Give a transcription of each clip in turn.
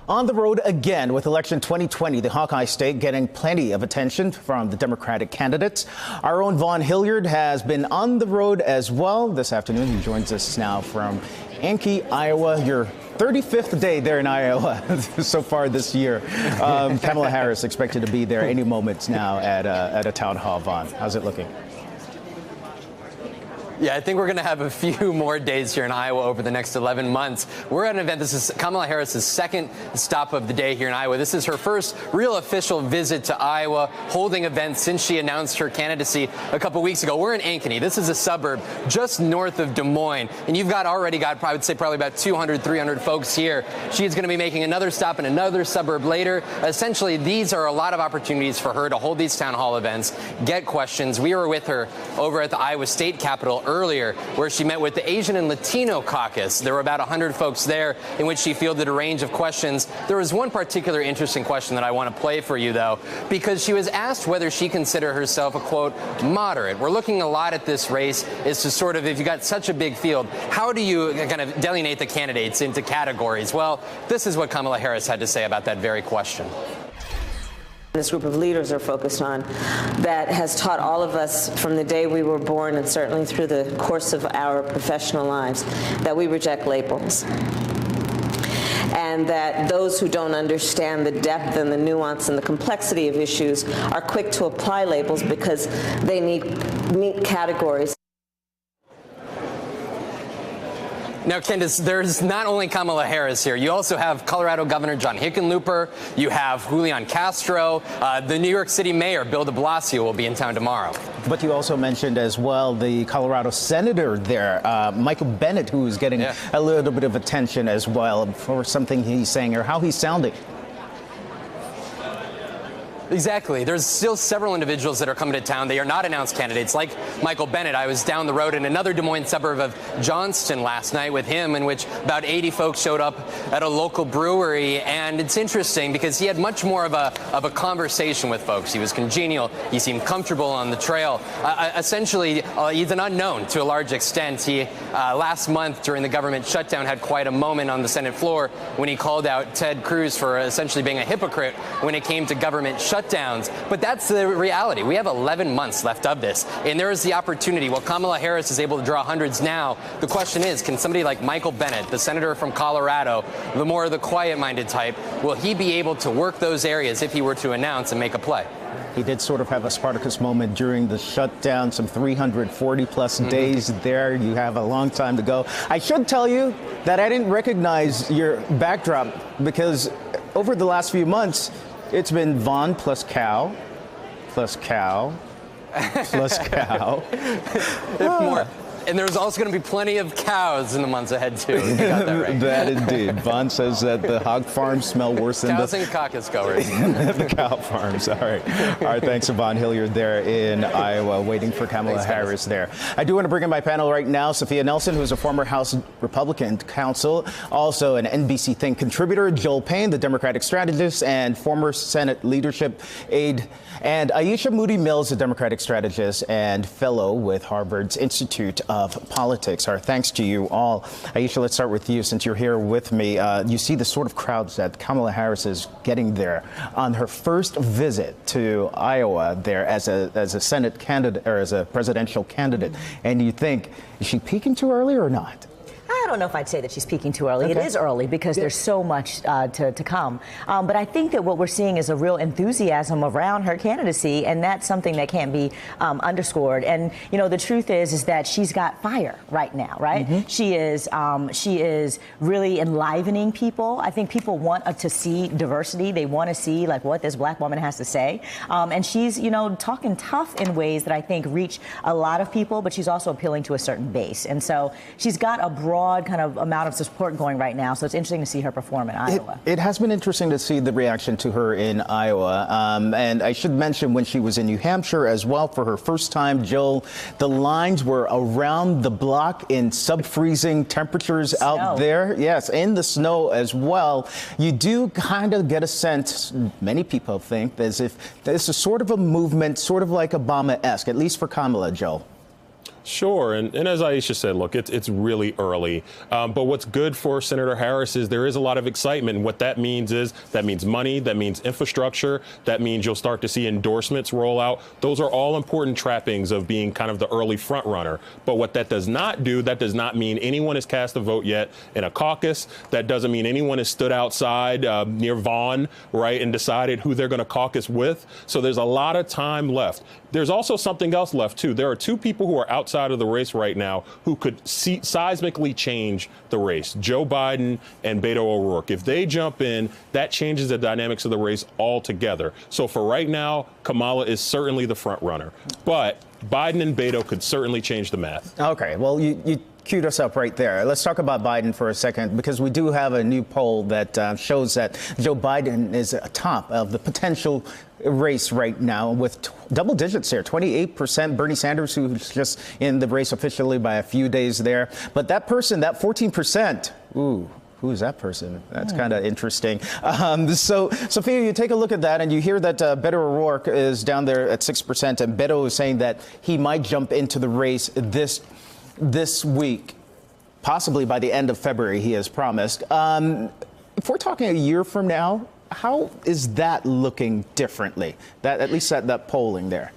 On the road again with election 2020, the Hawkeye State getting plenty of attention from the Democratic candidates. Our own Vaughn Hilliard has been on the road as well this afternoon. He joins us now from Enki, Iowa. Your 35th day there in Iowa so far this year. Kamala Harris expected to be there any moment now at a town hall. Vaughn, how's it looking? Yeah, I think we're going to have a few more days here in Iowa over the next 11 months. We're at an event. This is Kamala Harris's second stop of the day here in Iowa. This is her first real official visit to Iowa, holding events since she announced her candidacy a couple weeks ago. We're in Ankeny. This is a suburb just north of Des Moines. And you've already got, I would say, probably about 200, 300 folks here. She is going to be making another stop in another suburb later. Essentially, these are a lot of opportunities for her to hold these town hall events, get questions. We were with her over at the Iowa State Capitol earlier, where she met with the Asian and Latino caucus. There were about 100 folks there in which she fielded a range of questions. There was one particular interesting question that I want to play for you, though, because she was asked whether she considered herself a, quote, moderate. We're looking a lot at this race is to sort of, if you got such a big field, how do you kind of delineate the candidates into categories? Well, this is what Kamala Harris had to say about that very question. This group of leaders are focused on that has taught all of us from the day we were born and certainly through the course of our professional lives that we reject labels. And that those who don't understand the depth and the nuance and the complexity of issues are quick to apply labels because they need neat categories. Now, Candace, there's not only Kamala Harris here. You also have Colorado Governor John Hickenlooper. You have Julian Castro. The New York City Mayor, Bill de Blasio, will be in town tomorrow. But you also mentioned as well the Colorado Senator there, Michael Bennet, who's getting a little bit of attention as well for something he's saying or how he's sounding. Exactly. There's still several individuals that are coming to town. They are not announced candidates, like Michael Bennet. I was down the road in another Des Moines suburb of Johnston last night with him, in which about 80 folks showed up at a local brewery. And it's interesting because he had much more of a conversation with folks. He was congenial. He seemed comfortable on the trail. Essentially, he's an unknown to a large extent. He, last month during the government shutdown, had quite a moment on the Senate floor when he called out Ted Cruz for essentially being a hypocrite when it came to government shutdowns. But that's the reality. We have 11 months left of this, and there is the opportunity. While Kamala Harris is able to draw hundreds now, the question is, can somebody like Michael Bennet, the senator from Colorado, the more the quiet-minded type, will he be able to work those areas if he were to announce and make a play? He did sort of have a Spartacus moment during the shutdown, some 340-plus days there. You have a long time to go. I should tell you that I didn't recognize your backdrop because over the last few months, it's been Vaughn plus cow, plus cow, plus cow. More. And there's also going to be plenty of cows in the months ahead, too. You got that right. That indeed. Vaughn says that the hog farms smell worse than cows and caucus goers. The cow farms. All right. All right. Thanks to Vaughn Hilliard there in Iowa, waiting for Kamala Harris there. I do want to bring in my panel right now. Sophia Nelson, who's a former House Republican counsel, also an NBC Think contributor. Joel Payne, the Democratic strategist and former Senate leadership aide. And Aisha Moody Mills, a Democratic strategist and fellow with Harvard's Institute of Politics. Our thanks to you all. Aisha, let's start with you since you're here with me. You see the sort of crowds that Kamala Harris is getting there on her first visit to Iowa there as a Senate candidate or as a presidential candidate. And you think, is she peaking too early or not? I don't know if I'd say that she's peaking too early. Okay. It is early because there's so much to come. But I think that what we're seeing is a real enthusiasm around her candidacy, and that's something that can't be underscored. And, you know, the truth is that she's got fire right now, right? Mm-hmm. She is really enlivening people. I think people want to see diversity. They want to see, like, what this black woman has to say. And she's, you know, talking tough in ways that I think reach a lot of people, but she's also appealing to a certain base. And so she's got a broad kind of amount of support going right now, so it's interesting to see her perform in Iowa. It has been interesting to see the reaction to her in Iowa, and I should mention when she was in New Hampshire as well for her first time, Joel, the lines were around the block in sub-freezing temperatures out there. Yes, in the snow as well. You do kind of get a sense, many people think, as if there's a sort of a movement, sort of like Obama-esque, at least for Kamala, Joel. Sure, and as Aisha said, look, it's really early. But what's good for Senator Harris is there is a lot of excitement. What that means is that means money, that means infrastructure, that means you'll start to see endorsements roll out. Those are all important trappings of being kind of the early front runner. But what that does not do, that does not mean anyone has cast a vote yet in a caucus. That doesn't mean anyone has stood outside near Vaughn, right, and decided who they're going to caucus with. So there's a lot of time left. There's also something else left, too. There are two people who are outside of the race right now who could seismically change the race, Joe Biden and Beto O'Rourke. If they jump in, that changes the dynamics of the race altogether. So for right now, Kamala is certainly the front runner. But Biden and Beto could certainly change the math. Okay, well, you queued us up right there. Let's talk about Biden for a second, because we do have a new poll that shows that Joe Biden is atop of the potential race right now with double digits here, 28%. Bernie Sanders, who's just in the race officially by a few days there. But that person, that 14%, ooh. Who is that person? That's kind of interesting. So, Sophia, you take a look at that and you hear that Beto O'Rourke is down there at 6%, and Beto is saying that he might jump into the race this week, possibly by the end of February, he has promised. If we're talking a year from now, how is that looking differently? That, at least that polling there.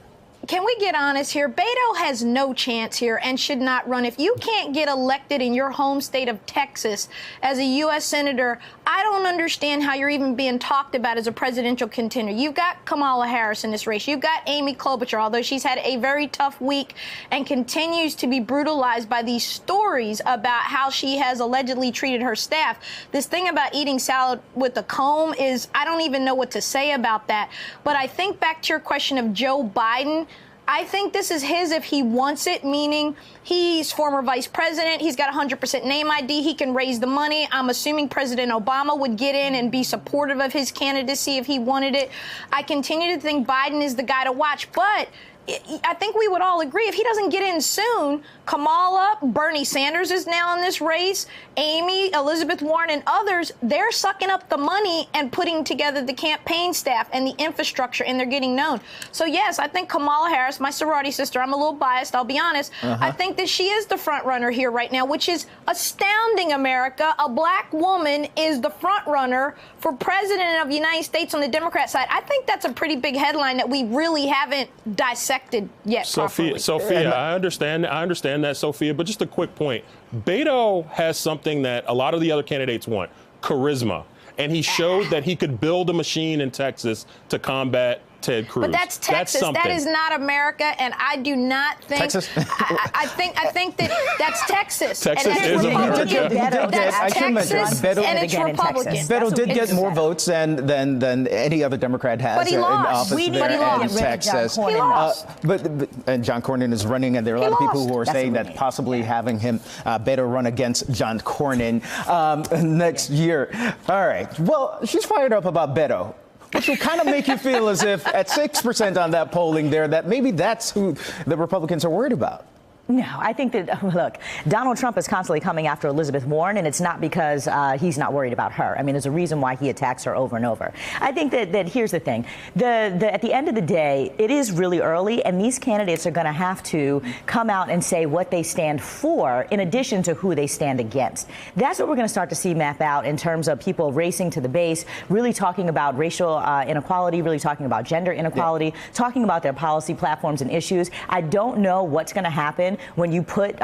Can we get honest here? Beto has no chance here and should not run. If you can't get elected in your home state of Texas as a U.S. Senator, I don't understand how you're even being talked about as a presidential contender. You've got Kamala Harris in this race. You've got Amy Klobuchar, although she's had a very tough week and continues to be brutalized by these stories about how she has allegedly treated her staff. This thing about eating salad with a comb is, I don't even know what to say about that. But I think back to your question of Joe Biden, I think this is his if he wants it, meaning he's former vice president. He's got 100% name ID. He can raise the money. I'm assuming President Obama would get in and be supportive of his candidacy if he wanted it. I continue to think Biden is the guy to watch, but I think we would all agree if he doesn't get in soon, Kamala, Bernie Sanders is now in this race, Amy, Elizabeth Warren, and others, they're sucking up the money and putting together the campaign staff and the infrastructure, and they're getting known. So, yes, I think Kamala Harris, my sorority sister, I'm a little biased, I'll be honest. I think that she is the front runner here right now, which is astounding, America. A black woman is the front runner for president of the United States on the Democrat side. I think that's a pretty big headline that we really haven't dissected yet. Sophia, I understand that, Sophia, but just a quick point. Beto has something that a lot of the other candidates want, charisma. And he showed that he could build a machine in Texas to combat Ted Cruz. But that's Texas. That is not America, and I do not think. Texas? I think that's Texas. Texas and is America. That's Texas, and it's Republican. Beto did get more votes than any other Democrat has But he in lost. office there in Texas. He lost. And John Cornyn is running, and there are a lot of people who are saying that possibly having him Beto run against John Cornyn next year. All right. Well, she's fired up about Beto, which will kind of make you feel as if at 6% on that polling there, that maybe that's who the Republicans are worried about. No, I think that, look, Donald Trump is constantly coming after Elizabeth Warren, and it's not because he's not worried about her. I mean, there's a reason why he attacks her over and over. I think that here's the thing. At the end of the day, it is really early, and these candidates are going to have to come out and say what they stand for in addition to who they stand against. That's what we're going to start to see map out in terms of people racing to the base, really talking about racial inequality, really talking about gender inequality, talking about their policy platforms and issues. I don't know what's going to happen when you put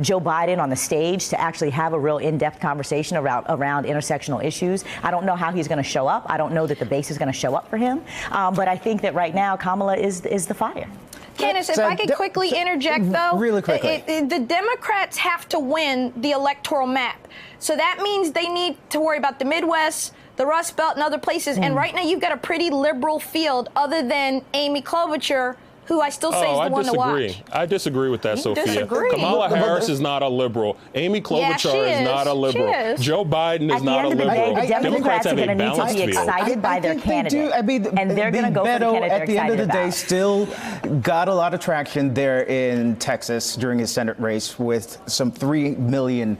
Joe Biden on the stage to actually have a real in-depth conversation around intersectional issues. I don't know how he's going to show up. I don't know that the base is going to show up for him. But I think that right now Kamala is the fire. Candace, if I could quickly interject, though. Really quickly. The Democrats have to win the electoral map. So that means they need to worry about the Midwest, the Rust Belt, and other places. And right now you've got a pretty liberal field other than Amy Klobuchar, who I still say is the one to watch. I disagree with that, Sophia. Disagree. Kamala Harris is not a liberal. Amy Klobuchar is not a liberal. Joe Biden is not a liberal. At the end of the day, the Democrats are going to need to be excited by their candidate. And they're going to go for the candidate they're excited about. At the end of the day, still got a lot of traction there in Texas during his Senate race with some 3 million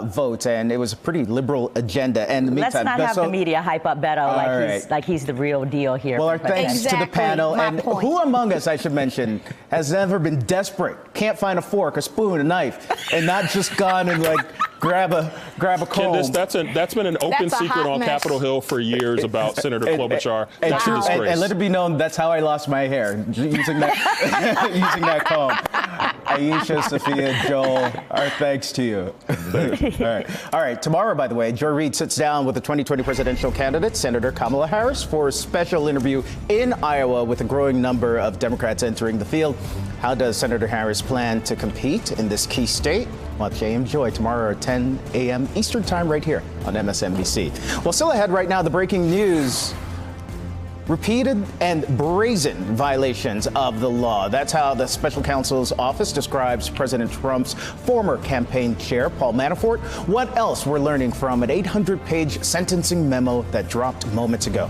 votes. And it was a pretty liberal agenda. And in the meantime, let's not have the media hype up Beto like he's the real deal here. Well, our thanks to the panel. And who among us, I should mention, has never been desperate, can't find a fork, a spoon, a knife, and not just gone and like grab a comb. Candace, that's been an open That's a secret hot on mess. Capitol Hill for years about Senator Klobuchar. That's a disgrace. And let it be known that's how I lost my hair, using that using that comb. Aisha, Sophia, Joel, our thanks to you. All right. Tomorrow, by the way, Joy Reid sits down with the 2020 presidential candidate, Senator Kamala Harris, for a special interview in Iowa with a growing number of Democrats entering the field. How does Senator Harris plan to compete in this key state? Watch AM Joy tomorrow at 10 a.m. Eastern Time right here on MSNBC. Well, still ahead right now, the breaking news. Repeated and brazen violations of the law. That's how the special counsel's office describes President Trump's former campaign chair, Paul Manafort. What else we're learning from an 800-page sentencing memo that dropped moments ago.